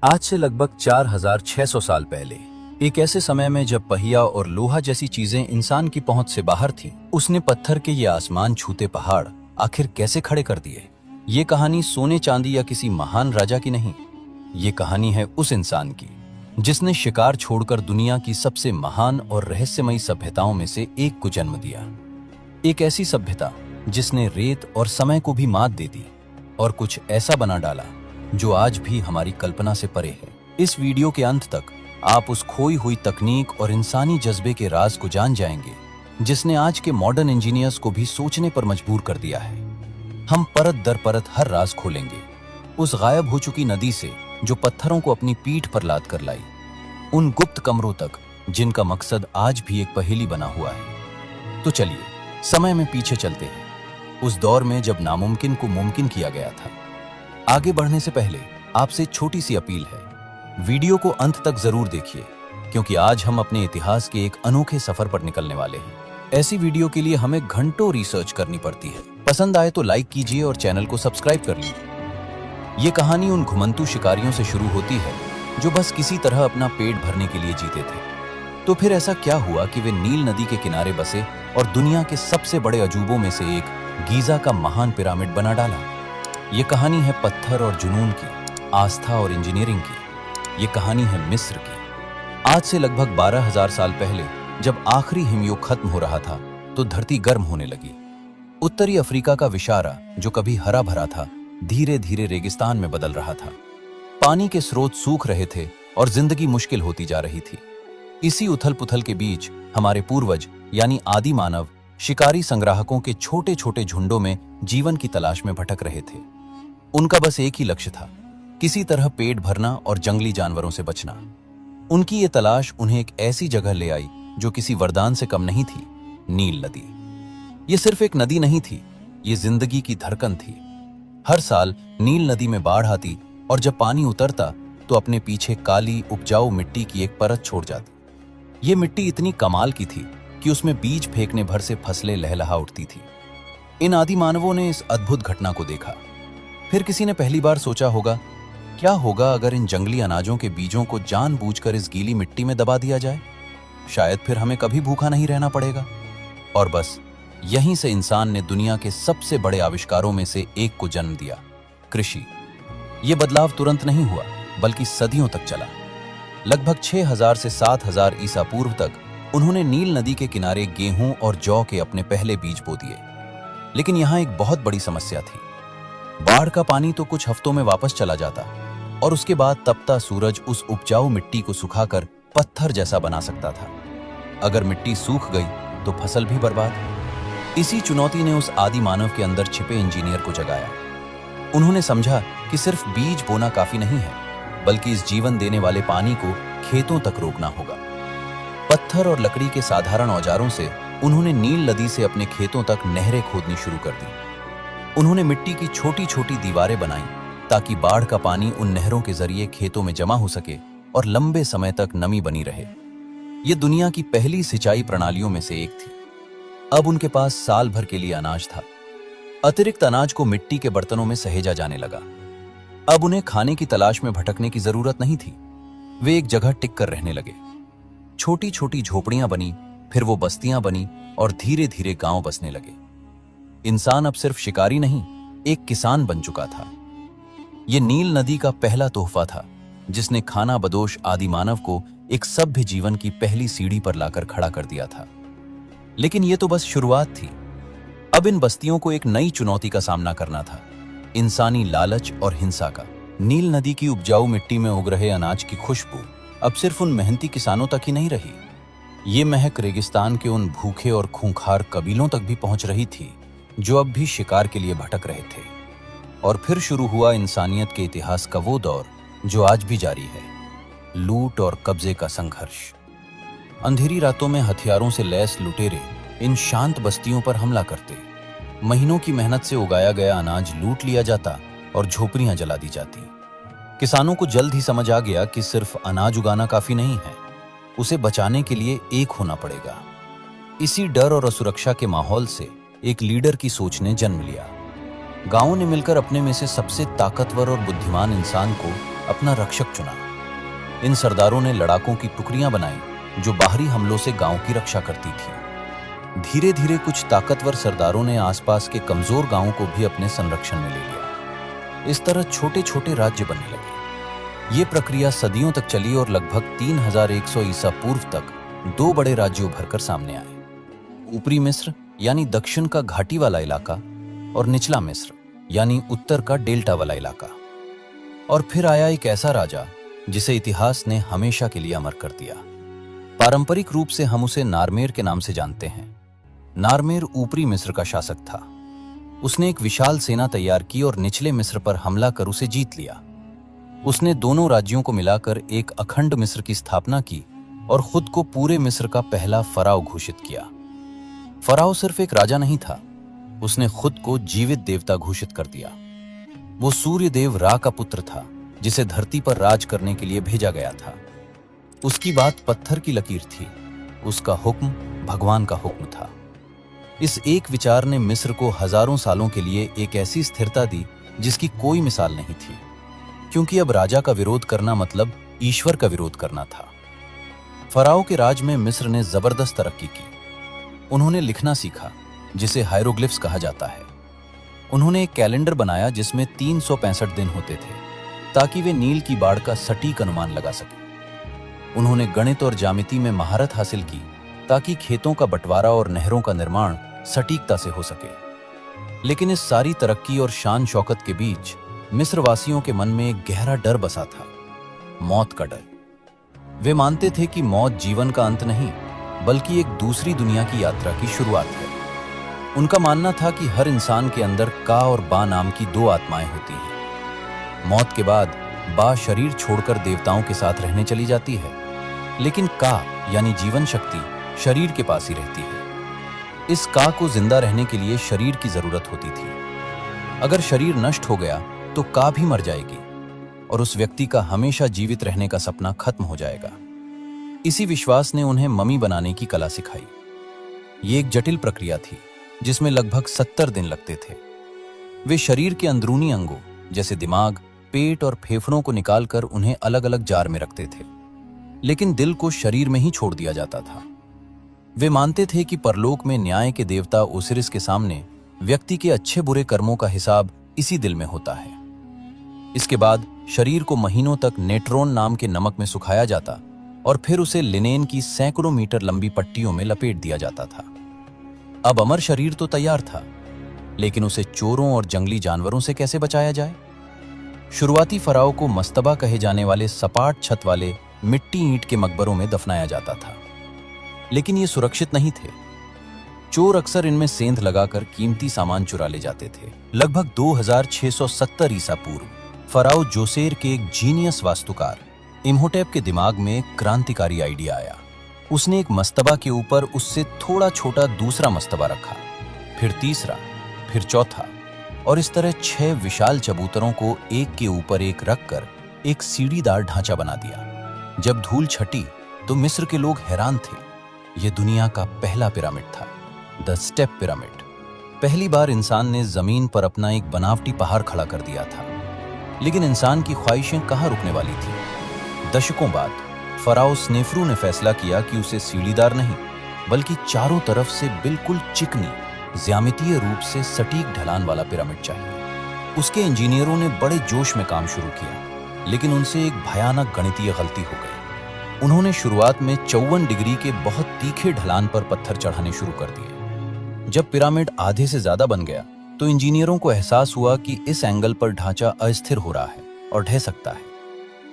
आज से लगभग 4600 साल पहले एक ऐसे समय में जब पहिया और लोहा जैसी चीजें इंसान की पहुंच से बाहर थीं, उसने पत्थर के ये आसमान छूते पहाड़ आखिर कैसे खड़े कर दिए। ये कहानी सोने चांदी या किसी महान राजा की नहीं, ये कहानी है उस इंसान की जिसने शिकार छोड़कर दुनिया की सबसे महान और रहस्यमयी सभ्यताओं में से एक को जन्म दिया। एक ऐसी सभ्यता जिसने रेत और समय को भी मात दे दी और कुछ ऐसा बना डाला जो आज भी हमारी कल्पना से परे है। इस वीडियो के अंत तक आप उस खोई हुई तकनीक और इंसानी जज्बे के राज को जान जाएंगे जिसने आज के मॉडर्न इंजीनियर्स को भी सोचने पर मजबूर कर दिया है। हम परत दर परत हर राज खोलेंगे, उस गायब हो चुकी नदी से जो पत्थरों को अपनी पीठ पर लाद कर लाई, उन गुप्त कमरों तक जिनका मकसद आज भी एक पहेली बना हुआ है। तो चलिए समय में पीछे चलते हैं, उस दौर में जब नामुमकिन को मुमकिन किया गया था। आगे बढ़ने से पहले आपसे छोटी सी अपील है, वीडियो को अंत तक जरूर देखिए क्योंकि आज हम अपने इतिहास के एक अनोखे सफर पर निकलने वाले हैं। ऐसी वीडियो के लिए हमें घंटों रिसर्च करनी पड़ती है। पसंद आए तो लाइक कीजिए और चैनल को सब्सक्राइब कर लीजिए। ये कहानी उन घुमंतू शिकारियों से शुरू होती है जो बस किसी तरह अपना पेट भरने के लिए जीते थे। तो फिर ऐसा क्या हुआ कि वे नील नदी के किनारे बसे और दुनिया के सबसे बड़े अजूबों में से एक गीजा का महान पिरामिड बना डाला। ये कहानी है पत्थर और जुनून की, आस्था और इंजीनियरिंग की। ये कहानी है मिस्र की। आज से लगभग 12,000 साल पहले जब आखिरी हिमयुग खत्म हो रहा था तो धरती गर्म होने लगी। उत्तरी अफ्रीका का विशारा जो कभी हरा भरा था धीरे धीरे रेगिस्तान में बदल रहा था। पानी के स्रोत सूख रहे थे और जिंदगी मुश्किल होती जा रही थी। इसी उथल पुथल के बीच हमारे पूर्वज यानी आदि मानव शिकारी संग्राहकों के छोटे छोटे झुंडों में जीवन की तलाश में भटक रहे थे। उनका बस एक ही लक्ष्य था, किसी तरह पेट भरना और जंगली जानवरों से बचना। उनकी ये तलाश उन्हें एक ऐसी जगह ले आई जो किसी वरदान से कम नहीं थी, नील नदी। ये सिर्फ एक नदी नहीं थी, ये जिंदगी की धड़कन थी। हर साल नील नदी में बाढ़ आती और जब पानी उतरता तो अपने पीछे काली उपजाऊ मिट्टी की एक परत छोड़ जाती। ये मिट्टी इतनी कमाल की थी कि उसमें बीज फेंकने भर से फसलें लहलहा उठती थी। इन आदि मानवों ने इस अद्भुत घटना को देखा। फिर किसी ने पहली बार सोचा होगा, क्या होगा अगर इन जंगली अनाजों के बीजों को जानबूझकर इस गीली मिट्टी में दबा दिया जाए? शायद फिर हमें कभी भूखा नहीं रहना पड़ेगा। और बस यहीं से इंसान ने दुनिया के सबसे बड़े आविष्कारों में से एक को जन्म दिया, कृषि। यह बदलाव तुरंत नहीं हुआ बल्कि सदियों तक चला। लगभग 6000 से 7000 ईसा पूर्व तक उन्होंने नील नदी के किनारे गेहूं और जौ के अपने पहले बीज बो दिए। लेकिन यहां एक बहुत बड़ी समस्या थी। बाढ़ का पानी तो कुछ हफ्तों में वापस चला जाता और उसके बाद तपता सूरज उस उपजाऊ मिट्टी को सुखाकर पत्थर जैसा बना सकता था। अगर मिट्टी सूख गई तो फसल भी बर्बाद। इसी चुनौती ने उस आदि मानव के अंदर छिपे इंजीनियर को जगाया। उन्होंने समझा कि सिर्फ बीज बोना काफी नहीं है, बल्कि इस जीवन देने वाले पानी को खेतों तक रोकना होगा। पत्थर और लकड़ी के साधारण औजारों से उन्होंने नील नदी से अपने खेतों तक नहरें खोदनी शुरू कर दी। उन्होंने मिट्टी की छोटी छोटी दीवारें बनाई ताकि बाढ़ का पानी उन नहरों के जरिए खेतों में जमा हो सके और लंबे समय तक नमी बनी रहे। यह दुनिया की पहली सिंचाई प्रणालियों में से एक थी। अब उनके पास साल भर के लिए अनाज था। अतिरिक्त अनाज को मिट्टी के बर्तनों में सहेजा जाने लगा। अब उन्हें खाने की तलाश में भटकने की जरूरत नहीं थी। वे एक जगह टिक कर रहने लगे। छोटी छोटी झोपड़ियां बनी, फिर वो बस्तियां बनी और धीरे धीरे गांव बसने लगे। इंसान अब सिर्फ शिकारी नहीं, एक किसान बन चुका था। यह नील नदी का पहला तोहफा था जिसने खाना बदोश आदि मानव को एक सभ्य जीवन की पहली सीढ़ी पर लाकर खड़ा कर दिया था। लेकिन यह तो बस शुरुआत थी। अब इन बस्तियों को एक नई चुनौती का सामना करना था, इंसानी लालच और हिंसा का। नील नदी की उपजाऊ मिट्टी में उग रहे अनाज की खुशबू अब सिर्फ उन मेहनती किसानों तक ही नहीं रही। ये महक रेगिस्तान के उन भूखे और खूंखार कबीलों तक भी पहुंच रही थी जो अब भी शिकार के लिए भटक रहे थे। और फिर शुरू हुआ इंसानियत के इतिहास का वो दौर जो आज भी जारी है, लूट और कब्जे का संघर्ष। अंधेरी रातों में हथियारों से लैस लुटेरे इन शांत बस्तियों पर हमला करते। महीनों की मेहनत से उगाया गया अनाज लूट लिया जाता और झोपड़ियां जला दी जाती। किसानों को जल्द ही समझ आ गया कि सिर्फ अनाज उगाना काफी नहीं है, उसे बचाने के लिए एक होना पड़ेगा। इसी डर और असुरक्षा के माहौल से एक लीडर की सोच ने जन्म लिया। गांवों ने मिलकर अपने में से सबसे ताकतवर और बुद्धिमान इंसान को अपना रक्षक चुना। इन सरदारों ने लड़ाकों की टुकड़ियां बनाई जो बाहरी हमलों से गांव की रक्षा करती थी। धीरे धीरे कुछ ताकतवर सरदारों ने आसपास के कमजोर गांवों को भी अपने संरक्षण में ले लिया। इस तरह छोटे छोटे राज्य बनने लगे। ये प्रक्रिया सदियों तक चली और लगभग 3100 ईसा पूर्व तक 2 बड़े राज्य उभरकर सामने आए। ऊपरी मिस्र यानी दक्षिण का घाटी वाला इलाका और निचला मिस्र यानी उत्तर का डेल्टा वाला इलाका। और फिर आया एक ऐसा राजा जिसे इतिहास ने हमेशा के लिए अमर कर दिया। पारंपरिक रूप से हम उसे नारमेर के नाम से जानते हैं। नारमेर ऊपरी मिस्र का शासक था। उसने एक विशाल सेना तैयार की और निचले मिस्र पर हमला कर उसे जीत लिया। उसने दोनों राज्यों को मिलाकर एक अखंड मिस्र की स्थापना की और खुद को पूरे मिस्र का पहला फराओ घोषित किया। फराओ सिर्फ एक राजा नहीं था, उसने खुद को जीवित देवता घोषित कर दिया। वो सूर्य देव रा का पुत्र था जिसे धरती पर राज करने के लिए भेजा गया था। उसकी बात पत्थर की लकीर थी, उसका हुक्म भगवान का हुक्म था। इस एक विचार ने मिस्र को हजारों सालों के लिए एक ऐसी स्थिरता दी जिसकी कोई मिसाल नहीं थी, क्योंकि अब राजा का विरोध करना मतलब ईश्वर का विरोध करना था। फराओ के राज में मिस्र ने जबरदस्त तरक्की की। उन्होंने लिखना सीखा, जिसे हायरोग्लिफ्स कहा जाता है। उन्होंने एक कैलेंडर बनाया जिसमें 365 दिन होते थे, ताकि वे नील की बाढ़ का सटीक अनुमान लगा सके। उन्होंने गणित और ज्यामिति में महारत हासिल की, ताकि खेतों का बंटवारा और नहरों का निर्माण सटीकता से हो सके। लेकिन इस सारी तरक्की और शान शौकत के बीच मिस्र वासियों के मन में एक गहरा डर बसा था, मौत का डर। वे मानते थे कि मौत जीवन का अंत नहीं, बल्कि एक दूसरी दुनिया की यात्रा की शुरुआत है। उनका मानना था कि हर इंसान के अंदर का और बा नाम की 2 आत्माएं होती हैं। मौत के बाद बा शरीर छोड़कर देवताओं के साथ रहने चली जाती है, लेकिन का यानी जीवन शक्ति शरीर के पास ही रहती है। इस का को जिंदा रहने के लिए शरीर की जरूरत होती थी। अगर शरीर नष्ट हो गया तो का भी मर जाएगी और उस व्यक्ति का हमेशा जीवित रहने का सपना खत्म हो जाएगा। इसी विश्वास ने उन्हें ममी बनाने की कला सिखाई। ये एक जटिल प्रक्रिया थी जिसमें लगभग 70 दिन लगते थे। वे शरीर के अंदरूनी अंगों जैसे दिमाग, पेट और फेफड़ों को निकालकर उन्हें अलग अलग जार में रखते थे, लेकिन दिल को शरीर में ही छोड़ दिया जाता था। वे मानते थे कि परलोक में न्याय के देवता ओसिरिस के सामने व्यक्ति के अच्छे बुरे कर्मों का हिसाब इसी दिल में होता है। इसके बाद शरीर को महीनों तक नेट्रोन नाम के नमक में सुखाया जाता और फिर उसे लिनेन की सैकड़ों मीटर लंबी पट्टियों में लपेट दिया जाता था। अब अमर शरीर तो तैयार था, लेकिन उसे चोरों और जंगली जानवरों से कैसे बचाया जाए? शुरुआती फराओ को मस्तबा कहे जाने वाले सपाट छत वाले मिट्टी ईंट के मकबरों में दफनाया जाता था, लेकिन ये सुरक्षित नहीं थे। चोर अक्सर इनमें सेंध लगाकर कीमती सामान चुरा ले जाते थे। लगभग 2670 ईसा पूर्व फराओ जोसेर के एक जीनियस वास्तुकार इम्होटेप के दिमाग में एक क्रांतिकारी आइडिया आया। उसने एक मस्तबा के ऊपर उससे थोड़ा छोटा दूसरा मस्तबा रखा, फिर तीसरा, फिर चौथा, और इस तरह 6 विशाल चबूतरों को एक के ऊपर एक रखकर एक सीढ़ीदार ढांचा बना दिया। जब धूल छटी तो मिस्र के लोग हैरान थे। यह दुनिया का पहला पिरामिड था, द स्टेप पिरामिड। पहली बार इंसान ने जमीन पर अपना एक बनावटी पहाड़ खड़ा कर दिया था। लेकिन इंसान की ख्वाहिशें कहाँ रुकने वाली थी? दशकों बाद फराओ स्नेफ्रू ने फैसला किया कि उसे सीढ़ीदार नहीं, बल्कि चारों तरफ से बिल्कुल चिकनी, ज्यामितीय रूप से सटीक ढलान वाला पिरामिड चाहिए। उसके इंजीनियरों ने बड़े जोश में काम शुरू किया, लेकिन उनसे एक भयानक गणितीय गलती हो गई। उन्होंने शुरुआत में 54 डिग्री के बहुत तीखे ढलान पर पत्थर चढ़ाने शुरू कर दिए। जब पिरामिड आधे से ज्यादा बन गया तो इंजीनियरों को एहसास हुआ कि इस एंगल पर ढांचा अस्थिर हो रहा है और ढह सकता है।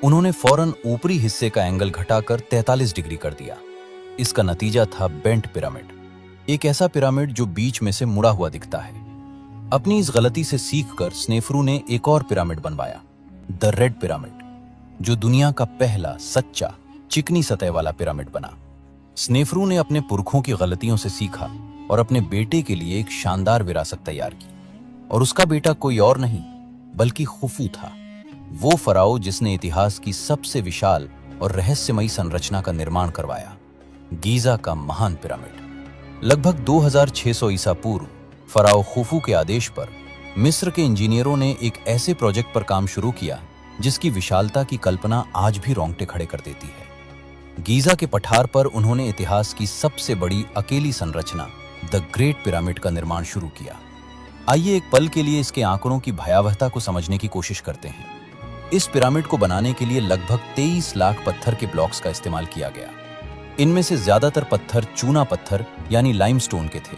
उन्होंने फौरन ऊपरी हिस्से का एंगल घटाकर 43 डिग्री कर दिया। इसका नतीजा था बेंट पिरामिड, एक ऐसा पिरामिड जो बीच में से मुड़ा हुआ दिखता है। अपनी इस गलती से सीखकर स्नेफ्रू ने एक और पिरामिड बनवाया, द रेड पिरामिड, जो दुनिया का पहला सच्चा चिकनी सतह वाला पिरामिड बना। स्नेफ्रू ने अपने पुरखों की गलतियों से सीखा और अपने बेटे के लिए एक शानदार विरासत तैयार की। और उसका बेटा कोई और नहीं बल्कि खुफू था, वो फराओ जिसने इतिहास की सबसे विशाल और रहस्यमयी संरचना का निर्माण करवाया, गीजा का महान पिरामिड। लगभग 2600 ईसा पूर्व फराओ खुफू के आदेश पर मिस्र के इंजीनियरों ने एक ऐसे प्रोजेक्ट पर काम शुरू किया जिसकी विशालता की कल्पना आज भी रोंगटे खड़े कर देती है। गीजा के पठार पर उन्होंने इतिहास की सबसे बड़ी अकेली संरचना द ग्रेट पिरामिड का निर्माण शुरू किया। आइए एक पल के लिए इसके आंकड़ों की भयावहता को समझने की कोशिश करते हैं। इस पिरामिड को बनाने के लिए लगभग 23 लाख पत्थर के ब्लॉक्स का इस्तेमाल किया गया। इनमें से ज्यादातर पत्थर चूना पत्थर यानी लाइमस्टोन के थे,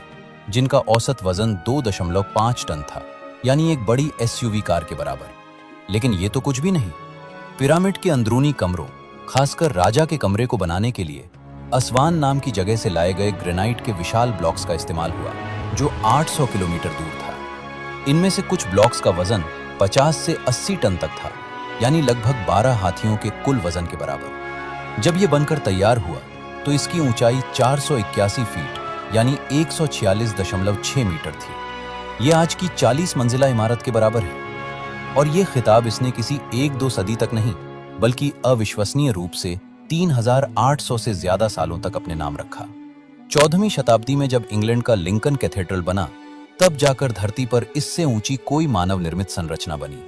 जिनका औसत वजन 2.5 टन था, यानी एक बड़ी एसयूवी कार के बराबर। लेकिन ये तो कुछ भी नहीं। पिरामिड के अंदरूनी कमरों, खासकर राजा के कमरे को बनाने के लिए असवान नाम की जगह से लाए गए ग्रेनाइट के विशाल ब्लॉक्स का इस्तेमाल हुआ, जो 800 किलोमीटर दूर था। इनमें से कुछ ब्लॉक्स का वजन 50 से 80 टन तक था, यानी लगभग 12 हाथियों के कुल वजन के बराबर। जब ये बनकर तैयार हुआ तो इसकी ऊंचाई 481 फीट यानी 146.6 मीटर थी। ये आज की 40 मंजिला इमारत के बराबर है। और ये खिताब इसने किसी 1-2 सदी तक नहीं, बल्कि अविश्वसनीय रूप से 3800 से ज्यादा सालों तक अपने नाम रखा। 14वीं शताब्दी में जब इंग्लैंड का लिंकन कैथेड्रल बना, तब जाकर धरती पर इससे ऊंची कोई मानव निर्मित संरचना बनी।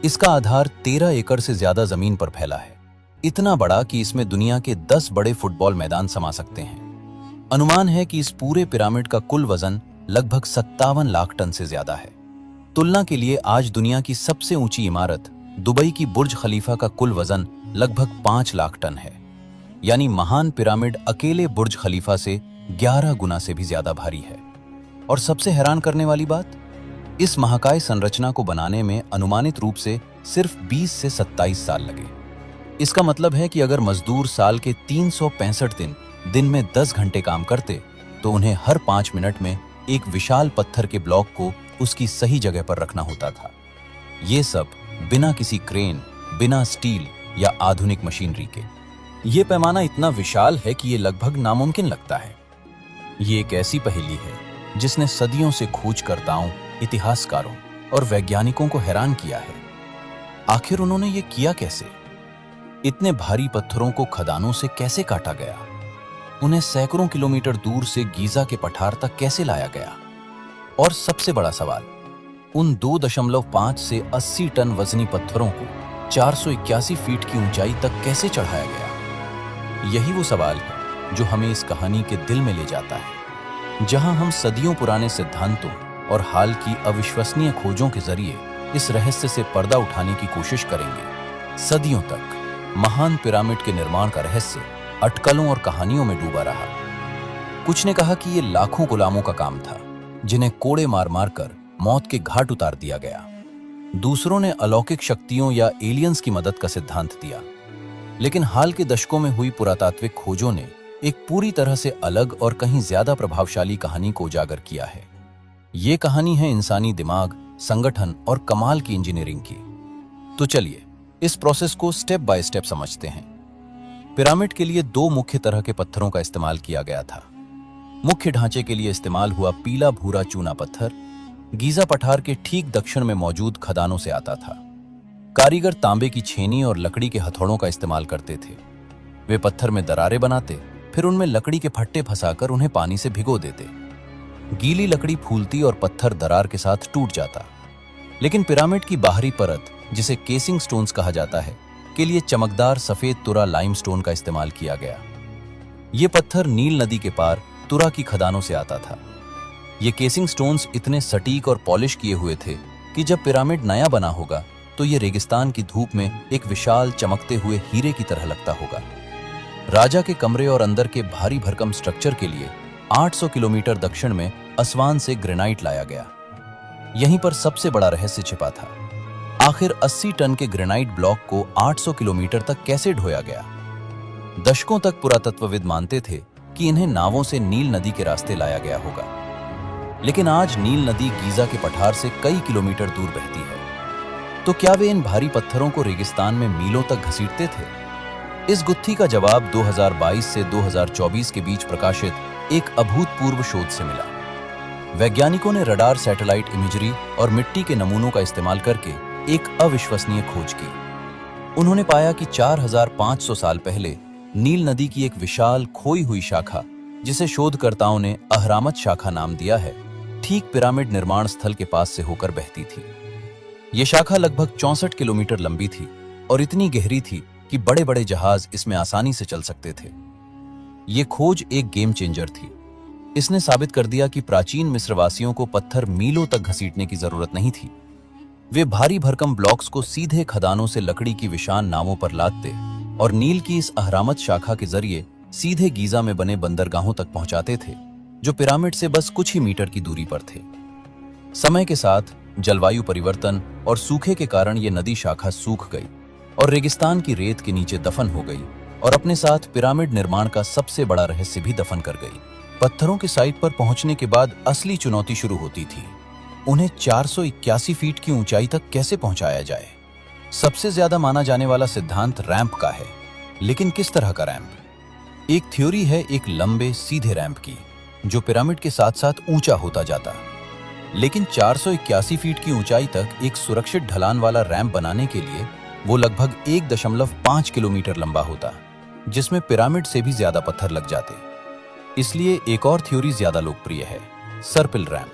इसका आधार 13 एकड़ से ज्यादा जमीन पर फैला है, इतना बड़ा कि इसमें दुनिया के 10 बड़े फुटबॉल मैदान समा सकते हैं। अनुमान है कि इस पूरे पिरामिड का कुल वजन लगभग 57 लाख टन से ज्यादा है। तुलना के लिए आज दुनिया की सबसे ऊंची इमारत दुबई की बुर्ज खलीफा का कुल वजन लगभग 5 लाख टन है, यानी महान पिरामिड अकेले बुर्ज खलीफा से 11 गुना से भी ज्यादा भारी है। और सबसे हैरान करने वाली बात, इस महाकाय संरचना को बनाने में अनुमानित रूप से सिर्फ 20 से 27 साल लगे। इसका मतलब है कि अगर मजदूर साल के 365 दिन में 10 घंटे काम करते, तो उन्हें हर 5 मिनट में एक विशाल पत्थर के ब्लॉक को उसकी सही जगह पर रखना होता था। ये सब बिना किसी क्रेन, बिना स्टील या आधुनिक मशीनरी के। ये पैमाना इतना विशाल है कि ये लगभग नामुमकिन लगता है। ये एक ऐसी पहेली है जिसने सदियों से खोजकर्ताओं, इतिहासकारों और वैज्ञानिकों को हैरान किया है। आखिर उन्होंने ये किया कैसे? इतने भारी पत्थरों को खदानों से कैसे काटा गया? उन्हें सैकड़ों किलोमीटर दूर से गीजा के पठार तक कैसे लाया गया? और सबसे बड़ा सवाल, उन 2.5 से 80 टन वजनी पत्थरों को 481 फीट की ऊंचाई तक कैसे चढ़ाया गया? यही वो सवाल है जो हमें इस कहानी के दिल में ले जाता है, जहां हम सदियों पुराने सिद्धांतों और हाल की अविश्वसनीय खोजों के जरिए इस रहस्य से पर्दा उठाने की कोशिश करेंगे। सदियों तक महान पिरामिड के निर्माण का रहस्य अटकलों और कहानियों में डूबा रहा। कुछ ने कहा कि ये लाखों गुलामों का काम था, जिन्हें कोड़े मार मार कर मौत के घाट उतार दिया गया। दूसरों ने अलौकिक शक्तियों या एलियंस की मदद का सिद्धांत दिया। लेकिन हाल के दशकों में हुई पुरातात्विक खोजों ने एक पूरी तरह से अलग और कहीं ज्यादा प्रभावशाली कहानी को उजागर किया है। ये कहानी है इंसानी दिमाग, संगठन और कमाल की इंजीनियरिंग की। तो चलिए इस प्रोसेस को स्टेप बाय स्टेप समझते हैं। पिरामिड के लिए 2 मुख्य तरह के पत्थरों का इस्तेमाल किया गया था। मुख्य ढांचे के लिए इस्तेमाल हुआ पीला भूरा चूना पत्थर गीजा पठार के ठीक दक्षिण में मौजूद खदानों से आता था। कारीगर तांबे की छेनी और लकड़ी के हथौड़ों का इस्तेमाल करते थे। वे पत्थर में दरारें बनाते, फिर उनमें लकड़ी के फट्टे फंसाकर उन्हें पानी से भिगो देते। गीली लकड़ी फूलती और पत्थर दरार के साथ टूट जाता। लेकिन पिरामिड की बाहरी परत, जिसे केसिंग स्टोन्स कहा जाता है, के लिए चमकदार सफेद तुरा लाइमस्टोन का इस्तेमाल किया गया। ये पत्थर नील नदी के पार तुरा की खदानों से आता था। ये केसिंग स्टोन्स इतने सटीक और पॉलिश किए हुए थे कि जब पिरामिड नया बना होगा तो ये रेगिस्तान की धूप में एक विशाल चमकते हुए हीरे की तरह लगता होगा। राजा के कमरे और अंदर के भारी भरकम स्ट्रक्चर के लिए 800 किलोमीटर दक्षिण में असवान से ग्रेनाइट लाया गया। यहीं पर सबसे बड़ा रहस्य छिपा था। आखिर 80 टन के ग्रेनाइट ब्लॉक को 800 किलोमीटर तक कैसे ढोया गया? दशकों तक पुरातत्वविद मानते थे कि इन्हें नावों से नील नदी के रास्ते लाया गया होगा। लेकिन आज नील नदी गीजा के पठार से कई किलोमीटर दूर बहती है। तो क्या वे इन भारी पत्थरों को रेगिस्तान में मीलों तक घसीटते थे? इस गुत्थी का जवाब 2022 से 2024 के बीच प्रकाशित एक अभूतपूर्व शोध से मिला। वैज्ञानिकों ने रडार, सैटेलाइट इमेजरी और मिट्टी के नमूनों का इस्तेमाल करके एक अविश्वसनीय खोज की। उन्होंने पाया कि 4500 साल पहले नील नदी की एक विशाल खोई हुई शाखा, जिसे शोधकर्ताओं ने अहरामत शाखा नाम दिया है, ठीक पिरामिड निर्माण स्थल के पास से होकर बहती थी। ये शाखा लगभग 64 किलोमीटर लंबी थी और इतनी गहरी थी कि बड़े बड़े जहाज इसमें आसानी से चल सकते थे। ये खोज एक गेम चेंजर थी। इसने साबित कर दिया कि प्राचीन मिस्रवासियों को पत्थर मीलों तक घसीटने की जरूरत नहीं थी। वे भारी भरकम ब्लॉक्स को सीधे खदानों से लकड़ी की विशान नावों पर लादते और नील की इस अहरामत शाखा के जरिए सीधे गीजा में बने बंदरगाहों तक पहुंचाते थे, जो पिरामिड से बस कुछ ही मीटर की दूरी पर थे। समय के साथ जलवायु परिवर्तन और सूखे के कारण ये नदी शाखा सूख गई और रेगिस्तान की रेत के नीचे दफन हो गई और अपने साथ पिरामिड निर्माण का सबसे बड़ा रहस्य भी दफन कर गई। पत्थरों के साइट पर पहुंचने के बाद असली चुनौती शुरू होती थी। उन्हें 481 फीट की ऊंचाई तक कैसे पहुंचाया जाए। सबसे ज्यादा माना जाने वाला सिद्धांत रैंप का है, लेकिन किस तरह का रैंप? एक थ्योरी है एक लंबे सीधे रैंप की, जो पिरामिड के साथ साथ ऊंचा होता जाता। लेकिन 481 फीट की ऊंचाई तक एक सुरक्षित ढलान वाला रैंप बनाने के लिए वो लगभग 1.5 किलोमीटर लंबा होता, जिसमें पिरामिड से भी ज्यादा पत्थर लग जाते। इसलिए एक और थ्योरी ज्यादा लोकप्रिय है, सर्पिल रैंप।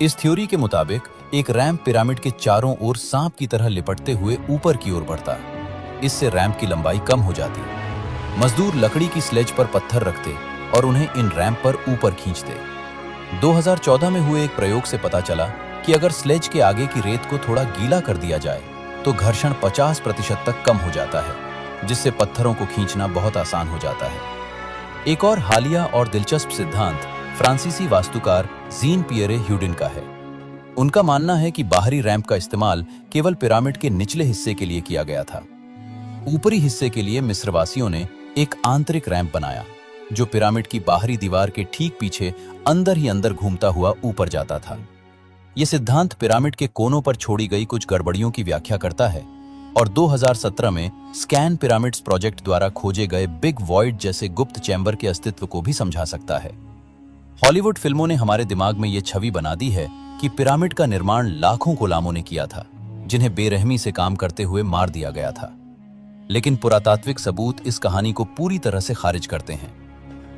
इस थ्योरी के मुताबिक एक रैंप पिरामिड के चारों ओर सांप की तरह लिपटते हुए ऊपर की ओर बढ़ता। इससे रैंप की लंबाई कम हो जाती। मजदूर लकड़ी की स्लेज पर पत्थर रखते और उन्हें इन रैंप पर ऊपर खींचते। 2014 में हुए एक प्रयोग से पता चला कि अगर स्लेज के आगे की रेत को थोड़ा गीला कर दिया जाए तो घर्षण 50% तक कम हो जाता है, जिससे पत्थरों को खींचना बहुत आसान हो जाता है। एक और हालिया और दिलचस्प सिद्धांत फ्रांसीसी वास्तुकार जीन पियरे ह्यूडिन का है। उनका मानना है कि बाहरी रैंप का इस्तेमाल केवल पिरामिड के निचले हिस्से के लिए किया गया था। ऊपरी हिस्से के लिए मिस्रवासियों ने एक आंतरिक रैंप बनाया, जो पिरामिड की बाहरी दीवार के ठीक पीछे अंदर ही अंदर घूमता हुआ ऊपर जाता था। यह सिद्धांत पिरामिड के कोनों पर छोड़ी गई कुछ गड़बड़ियों की व्याख्या करता है और 2017 में स्कैन पिरामिड्स प्रोजेक्ट द्वारा खोजे गए बिग वॉइड जैसे गुप्त चैम्बर के अस्तित्व को भी समझा सकता है। हॉलीवुड फिल्मों ने हमारे दिमाग में यह छवि बना दी है कि पिरामिड का निर्माण लाखों गुलामों ने किया था, जिन्हें बेरहमी से काम करते हुए मार दिया गया था। लेकिन पुरातात्विक सबूत इस कहानी को पूरी तरह से खारिज करते हैं।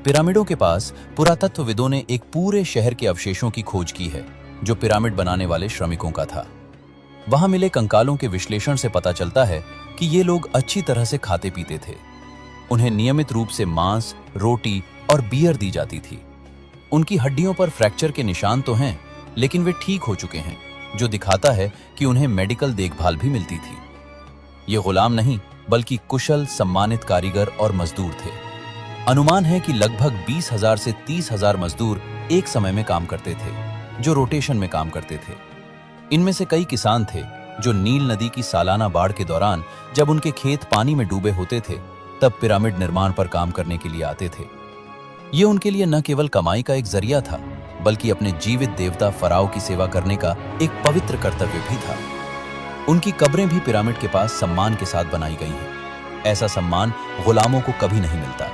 पिरामिडों के पास पुरातत्वविदों ने एक पूरे शहर के अवशेषों की खोज की है, जो पिरामिड बनाने वाले श्रमिकों का था। वहां मिले कंकालों के विश्लेषण से पता चलता है कि ये लोग अच्छी तरह से खाते पीते थे। उन्हें नियमित रूप से मांस, रोटी और बियर दी जाती थी। उनकी हड्डियों पर फ्रैक्चर के निशान तो हैं, लेकिन वे ठीक हो चुके हैं, जो दिखाता है कि उन्हें मेडिकल देखभाल भी मिलती थी। ये गुलाम नहीं, बल्कि कुशल, सम्मानित कारीगर और मजदूर थे। अनुमान है कि लगभग 20,000 से 30,000 मजदूर एक समय में काम करते थे, जो रोटेशन में काम करते थे। इनमें से कई किसान थे जो नील नदी की सालाना बाढ़ के दौरान, जब उनके खेत पानी में डूबे होते थे, तब पिरामिड निर्माण पर काम करने के लिए आते थे। ये उनके लिए न केवल कमाई का एक जरिया था, बल्कि अपने जीवित देवता फराओ की सेवा करने का एक पवित्र कर्तव्य भी था। उनकी कब्रें भी पिरामिड के पास सम्मान के साथ बनाई गई हैं। ऐसा सम्मान गुलामों को कभी नहीं मिलता।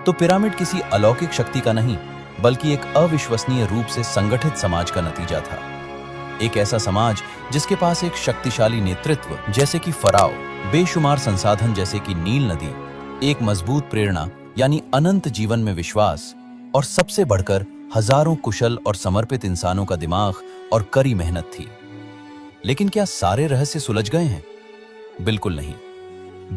तो पिरामिड किसी अलौकिक शक्ति का नहीं, बल्कि एक अविश्वसनीय रूप से संगठित समाज का नतीजा था। एक ऐसा समाज जिसके पास एक शक्तिशाली नेतृत्व जैसे कि फराओ, बेशुमार संसाधन जैसे कि नील नदी, एक मजबूत प्रेरणा यानी अनंत जीवन में विश्वास, और सबसे बढ़कर हजारों कुशल और समर्पित इंसानों का दिमाग और कड़ी मेहनत थी। लेकिन क्या सारे रहस्य सुलझ गए हैं? बिल्कुल नहीं।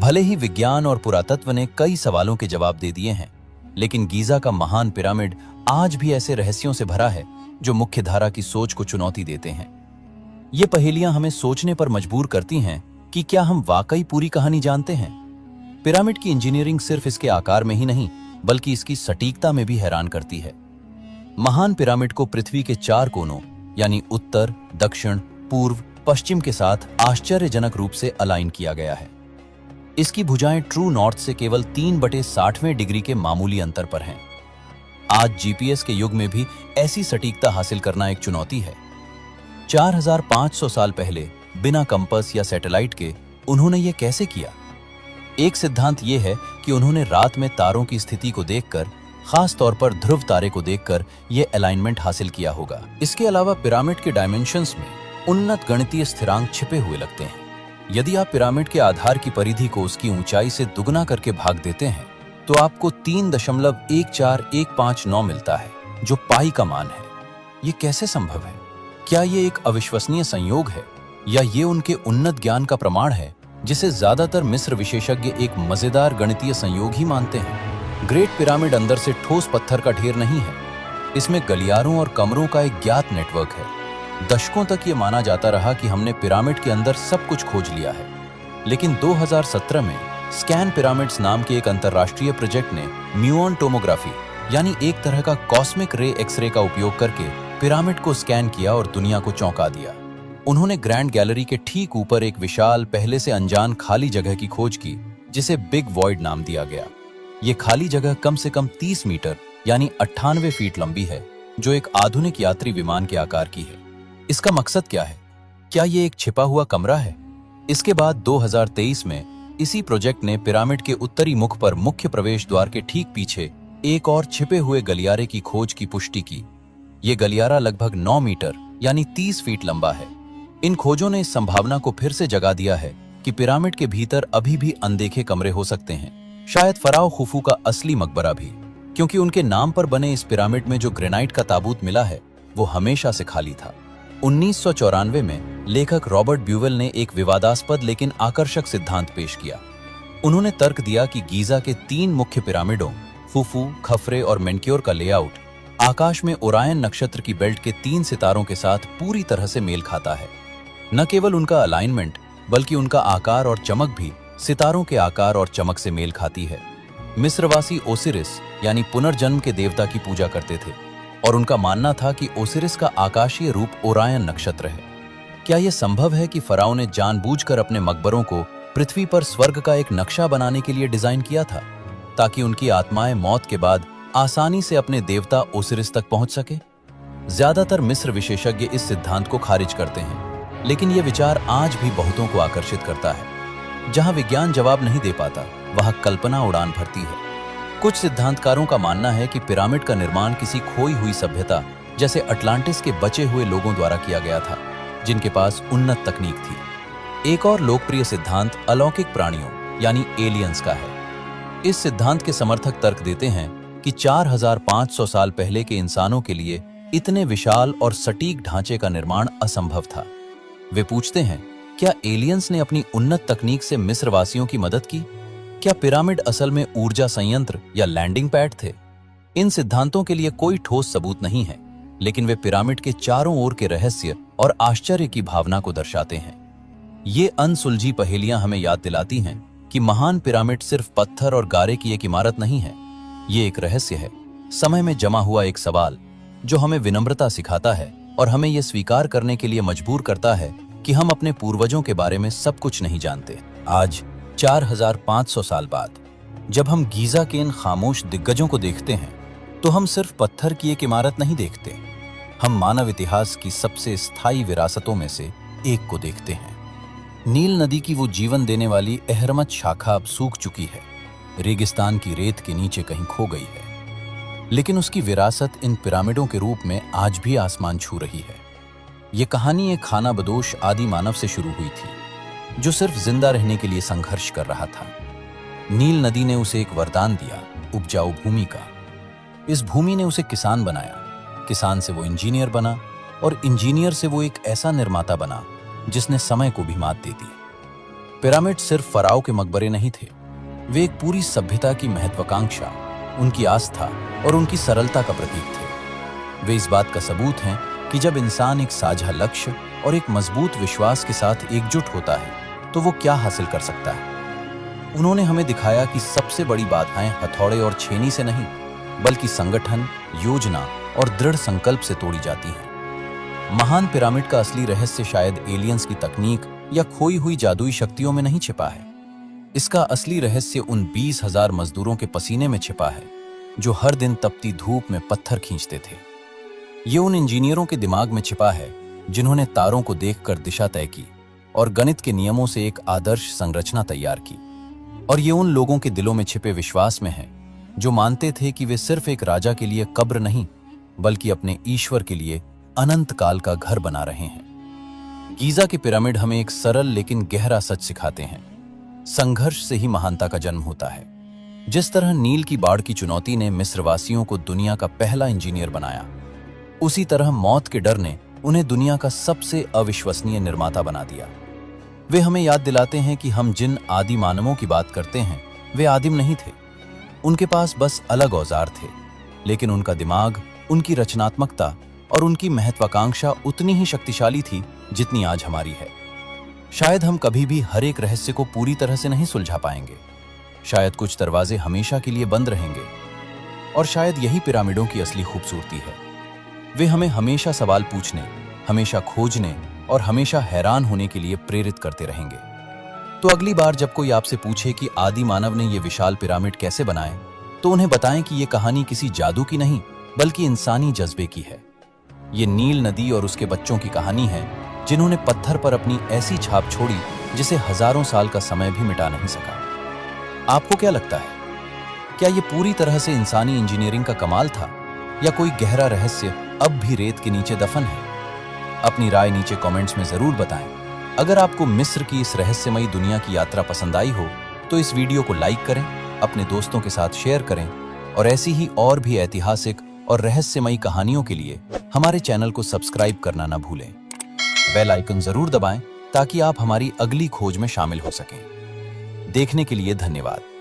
भले ही विज्ञान और पुरातत्व ने कई सवालों के जवाब दे दिए हैं, लेकिन गीजा का महान पिरामिड आज भी ऐसे रहस्यों से भरा है जो मुख्यधारा की सोच को चुनौती देते हैं। ये पहेलियां हमें सोचने पर मजबूर करती हैं कि क्या हम वाकई पूरी कहानी जानते हैं। पिरामिड की इंजीनियरिंग सिर्फ इसके आकार में ही नहीं, बल्कि इसकी सटीकता में भी हैरान करती है। महान पिरामिड को पृथ्वी के 4 कोनों यानी उत्तर, दक्षिण, पूर्व, पश्चिम के साथ आश्चर्यजनक रूप से अलाइन किया गया है। इसकी भुजाएं ट्रू नॉर्थ से केवल 3/60वें डिग्री के मामूली अंतर पर हैं। आज जीपीएस के युग में भी ऐसी सटीकता हासिल करना एक चुनौती है। 4500 साल पहले बिना कंपास या सैटेलाइट के उन्होंने ये कैसे किया? एक सिद्धांत यह है कि उन्होंने रात में तारों की स्थिति को देखकर, खास तौर पर ध्रुव तारे को देखकर यह अलाइनमेंट हासिल किया होगा। इसके अलावा पिरामिड के डायमेंशंस में उन्नत गणितीय स्थिरांक छिपे हुए लगते हैं। यदि आप पिरामिड के आधार की परिधि को उसकी ऊंचाई से दुगना करके भाग देते हैं, तो आपको 3.14159 मिलता है, जो पाई का मान है। ये कैसे संभव है? क्या ये एक अविश्वसनीय संयोग है, या ये उनके उन्नत ज्ञान का प्रमाण है, जिसे ज्यादातर मिस्र विशेषज्ञ एक मजेदार गणितीय संयोग ही मानते हैं। ग्रेट पिरामिड अंदर से ठोस पत्थर का ढेर नहीं है, इसमें गलियारों और कमरों का एक ज्ञात नेटवर्क है। दशकों तक ये माना जाता रहा कि हमने पिरामिड के अंदर सब कुछ खोज लिया है, लेकिन 2017 में स्कैन पिरामिड्स नाम के एक अंतर्राष्ट्रीय प्रोजेक्ट ने म्यूऑन टोमोग्राफी यानी एक तरह का कॉस्मिक रे एक्सरे का उपयोग करके पिरामिड को स्कैन किया और दुनिया को चौंका दिया। उन्होंने ग्रैंड गैलरी के ठीक ऊपर एक विशाल पहले से अनजान खाली जगह की खोज की, जिसे बिग वॉइड नाम दिया गया। ये खाली जगह कम से कम 30 मीटर यानी 98 फीट लंबी है, जो एक आधुनिक यात्री विमान के आकार की है। इसका मकसद क्या है? क्या ये एक छिपा हुआ कमरा है? इसके बाद 2023 में इसी प्रोजेक्ट ने पिरामिड के उत्तरी मुख पर मुख्य प्रवेश द्वार के ठीक पीछे एक और छिपे हुए गलियारे की खोज की पुष्टि की। ये गलियारा लगभग 9 मीटर यानी 30 फीट लंबा है। इन खोजों ने इस संभावना को फिर से जगा दिया है कि पिरामिड के भीतर अभी भी अनदेखे कमरे हो सकते हैं, शायद फराओ खुफू का असली मकबरा भी, क्योंकि उनके नाम पर बने इस पिरामिड में जो ग्रेनाइट का ताबूत मिला है वो हमेशा से खाली था। 1994 में लेखक रॉबर्ट ब्यूवेल ने एक विवादास्पद लेकिन आकर्षक सिद्धांत पेश किया। उन्होंने तर्क दिया कि गीजा के 3 मुख्य पिरामिडों खुफू, खफरे और मेनक्योर का लेआउट आकाश में ओरायन नक्षत्र की बेल्ट के 3 सितारों के साथ पूरी तरह से मेल खाता है। न केवल उनका अलाइनमेंट बल्कि उनका आकार और चमक भी सितारों के आकार और चमक से मेल खाती है। मिस्रवासी ओसिरिस यानी पुनर्जन्म के देवता की पूजा करते थे और उनका मानना था कि ओसिरिस का आकाशीय रूप ओरायन नक्षत्र है। क्या यह संभव है कि फराओं ने जानबूझकर अपने मकबरों को पृथ्वी पर स्वर्ग का एक नक्शा बनाने के लिए डिजाइन किया था, ताकि उनकी आत्माएं मौत के बाद आसानी से अपने देवता ओसिरिस तक पहुंच सके? ज्यादातर मिस्र विशेषज्ञ इस सिद्धांत को खारिज करते हैं, लेकिन यह विचार आज भी बहुतों को आकर्षित करता है। जहां विज्ञान जवाब नहीं दे पाता, वहां कल्पना उड़ान भरती है। कुछ सिद्धांतकारों का मानना है कि पिरामिड का निर्माण किसी खोई हुई सभ्यता जैसे अटलांटिस के बचे हुए लोगों द्वारा किया गया था, जिनके पास उन्नत तकनीक थी। एक और लोकप्रिय सिद्धांत अलौकिक प्राणियों यानी एलियंस का है। इस सिद्धांत के समर्थक तर्क देते हैं कि 4500 साल पहले के इंसानों के लिए इतने विशाल और सटीक ढांचे का निर्माण असंभव था। वे पूछते हैं, क्या एलियंस ने अपनी उन्नत तकनीक से मिस्रवासियों की मदद की? क्या पिरामिड असल में ऊर्जा संयंत्र या लैंडिंग पैड थे? इन सिद्धांतों के लिए कोई ठोस सबूत नहीं है, लेकिन वे पिरामिड के चारों ओर के रहस्य और आश्चर्य की भावना को दर्शाते हैं। ये अनसुलझी पहेलियां हमें याद दिलाती हैं कि महान पिरामिड सिर्फ पत्थर और गारे की एक इमारत नहीं है। ये एक रहस्य है, समय में जमा हुआ एक सवाल जो हमें विनम्रता सिखाता है और हमें यह स्वीकार करने के लिए मजबूर करता है कि हम अपने पूर्वजों के बारे में सब कुछ नहीं जानते। आज 4500 साल बाद जब हम गीजा के इन खामोश दिग्गजों को देखते हैं, तो हम सिर्फ पत्थर की एक इमारत नहीं देखते, हम मानव इतिहास की सबसे स्थायी विरासतों में से एक को देखते हैं। नील नदी की वो जीवन देने वाली अहरमत शाखा अब सूख चुकी है, रेगिस्तान की रेत के नीचे कहीं खो गई है, लेकिन उसकी विरासत इन पिरामिडों के रूप में आज भी आसमान छू रही है। ये कहानी एक खानाबदोश आदि मानव से शुरू हुई थी, जो सिर्फ जिंदा रहने के लिए संघर्ष कर रहा था। नील नदी ने उसे एक वरदान दिया, उपजाऊ भूमि का। इस भूमि ने उसे किसान बनाया, किसान से वो इंजीनियर बना और इंजीनियर से वो एक ऐसा निर्माता बना जिसने समय को भी मात दे दी। पिरामिड सिर्फ फराओ के मकबरे नहीं थे, वे एक पूरी सभ्यता की महत्वाकांक्षा, उनकी आस्था और उनकी सरलता का प्रतीक थे। वे इस बात का सबूत हैं कि जब इंसान एक साझा लक्ष्य और एक मजबूत विश्वास के साथ एकजुट होता है तो वो क्या हासिल कर सकता है। उन्होंने हमें दिखाया कि सबसे बड़ी बाधाएं हथौड़े और छेनी से नहीं, बल्कि संगठन, योजना और दृढ़ संकल्प से तोड़ी जाती हैं। महान पिरामिड का असली रहस्य शायद एलियंस की तकनीक या खोई हुई जादुई शक्तियों में नहीं छिपा है। इसका असली रहस्य उन 20,000 मजदूरों के पसीने में छिपा है, जो हर दिन तपती धूप में पत्थर खींचते थे। ये उन इंजीनियरों के दिमाग में छिपा है जिन्होंने तारों को देखकर दिशा तय की और गणित के नियमों से एक आदर्श संरचना तैयार की। और ये उन लोगों के दिलों में छिपे विश्वास में है जो मानते थे कि वे सिर्फ एक राजा के लिए कब्र नहीं, बल्कि अपने ईश्वर के लिए अनंत काल का घर बना रहे हैं। गीजा के पिरामिड हमें एक सरल लेकिन गहरा सच सिखाते हैं, संघर्ष से ही महानता का जन्म होता है। जिस तरह नील की बाढ़ की चुनौती ने मिस्रवासियों को दुनिया का पहला इंजीनियर बनाया, उसी तरह मौत के डर ने उन्हें दुनिया का सबसे अविश्वसनीय निर्माता बना दिया। वे हमें याद दिलाते हैं कि हम जिन आदि मानवों की बात करते हैं वे आदिम नहीं थे। उनके पास बस अलग औजार थे, लेकिन उनका दिमाग, उनकी रचनात्मकता और उनकी महत्वाकांक्षा उतनी ही शक्तिशाली थी जितनी आज हमारी है। शायद हम कभी भी हर एक रहस्य को पूरी तरह से नहीं सुलझा पाएंगे, शायद कुछ दरवाजे हमेशा के लिए बंद रहेंगे, और शायद यही पिरामिडों की असली खूबसूरती है। वे हमें हमेशा सवाल पूछने, हमेशा खोजने और हमेशा हैरान होने के लिए प्रेरित करते रहेंगे। तो अगली बार जब कोई आपसे पूछे कि आदि मानव ने ये विशाल पिरामिड कैसे बनाए, तो उन्हें बताएं कि ये कहानी किसी जादू की नहीं बल्कि इंसानी जज्बे की है। ये नील नदी और उसके बच्चों की कहानी है जिन्होंने पत्थर पर अपनी ऐसी छाप छोड़ी जिसे हजारों साल का समय भी मिटा नहीं सका। आपको क्या लगता है, क्या ये पूरी तरह से इंसानी इंजीनियरिंग का कमाल था, या कोई गहरा रहस्य अब भी रेत के नीचे दफन है? अपनी राय नीचे कमेंट्स में जरूर बताएं। अगर आपको मिस्र की इस रहस्यमयी दुनिया की यात्रा पसंद आई हो तो इस वीडियो को लाइक करें, अपने दोस्तों के साथ शेयर करें, और ऐसी ही और भी ऐतिहासिक और रहस्यमयी कहानियों के लिए हमारे चैनल को सब्सक्राइब करना ना भूलें। बेल आइकन जरूर दबाएं ताकि आप हमारी अगली खोज में शामिल हो सकें। देखने के लिए धन्यवाद।